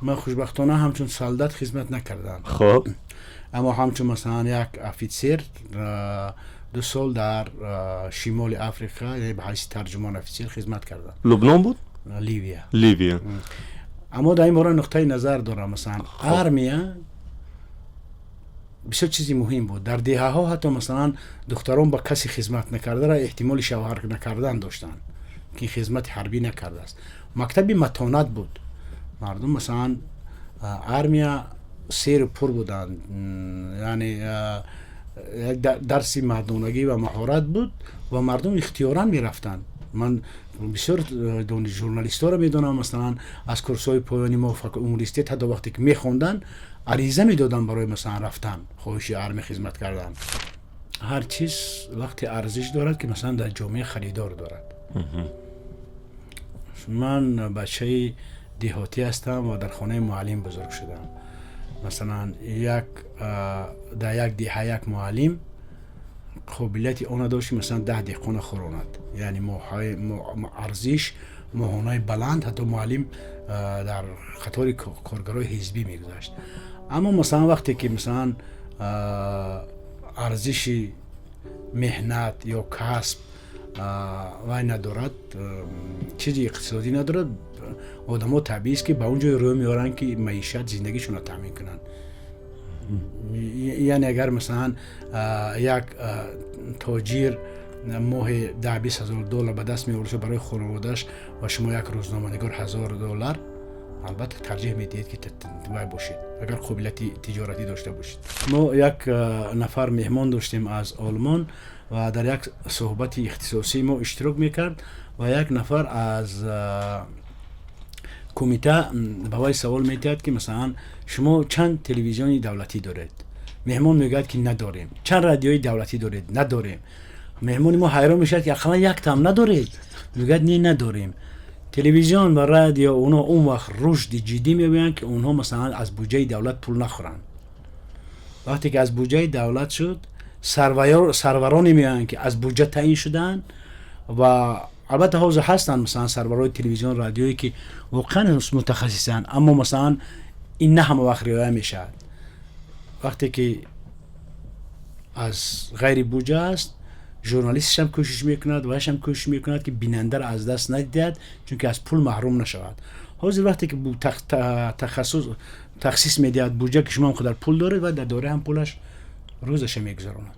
من خوشبختانه همچون سالدات خدمت نکردم، خب اما همچون مثلا یک افیسر 2 سال در شمال افریقا یعنی به حیث ترجمان افیسر خدمت کردم. لبنان بود؟ لیبیا. اما در این مورد نقطه نظر دارم، مثلا آرمیا بسیار چیزی مهم بود. در دهه ها حتی مثلا دختران با کسی خدمت نکرده را احتمال شوهر نکردن داشتن که خدمت حربی نکرده است. مکتب متانت بود. مردم مثلا آرمیا سیر پر بودن، یعنی درس مردانگی و مهارت بود و مردم اختیارا می رفتن. من بسیار ژورنالیستا رو میدونم مثلا از کورس‌های پایانی موفق عمریستی تا وقتی که میخوندن عریضه میدادن برای مثلا رفتن خواهش آرمی خدمت کردن. هر چیز وقتی ارزش دارد که مثلا در جامعه خریدار دارد. من بچه دیهاتی هستم و در خانه معلم بزرگ شدم. مثلا در یک دهه یک معلم قابلیت اون داشت مثلا 10 دهقان خوراند، یعنی ارزش ماهانه بلند، حتی معلم در قطار کارگرای حزبی میگذاشت. اما مثلا وقتی که مثلا ارزش مهنت یا کسب وای ندارد، چیزی اقتصادی ندارد، آدم ها طبیعی است که به اونجا روی میارن که معیشت زندگیشون رو تامین کنن. یعنی اگر مثلا یک تاجر ماه 10-20 هزار دلار به دست میاره برای خانواده‌اش و شما یک روزنامه‌نگار $1000، البته ترجیح میدید که وای باشید اگر قابلیت تجارتی داشته باشید. ما یک نفر مهمان داشتیم از آلمان و در یک صحبت اختصاصی ما اشتراک میکرد و یک نفر از کمیته به وای سوال میکرد که مثلا شما چند تلویزیونی دولتی دارید؟ مهمان میگه که نداریم. چند رادیوی دولتی دارید؟ نداریم. مهمون ما حیران میشه که اصلا یک تام ندارید؟ میگه نه نداریم. تلویزیون و رادیو اونا اون وقت رشد جدی میبینن که اونها مثلا از بودجه دولت پول نخورن. وقتی که از بودجه دولت شد سرورانی میان که از بودجه تعیین شدن و البته حوزه هستن مثلا سرورای تلویزیون رادیویی که واقعا متخصصن، اما مثلا این نه همه وقت رعایت میشه. وقتی که از غیر بودجه است ژورنالیستش هم کوشش میکند و هش هم کوشش میکند که بیننده را از دست ندهد چون که از پول محروم نشود. حاضر وقتی که تخصیص میدهد بودجه که شما هم خود پول دارید و در دوره هم پولش روزش میگذراند.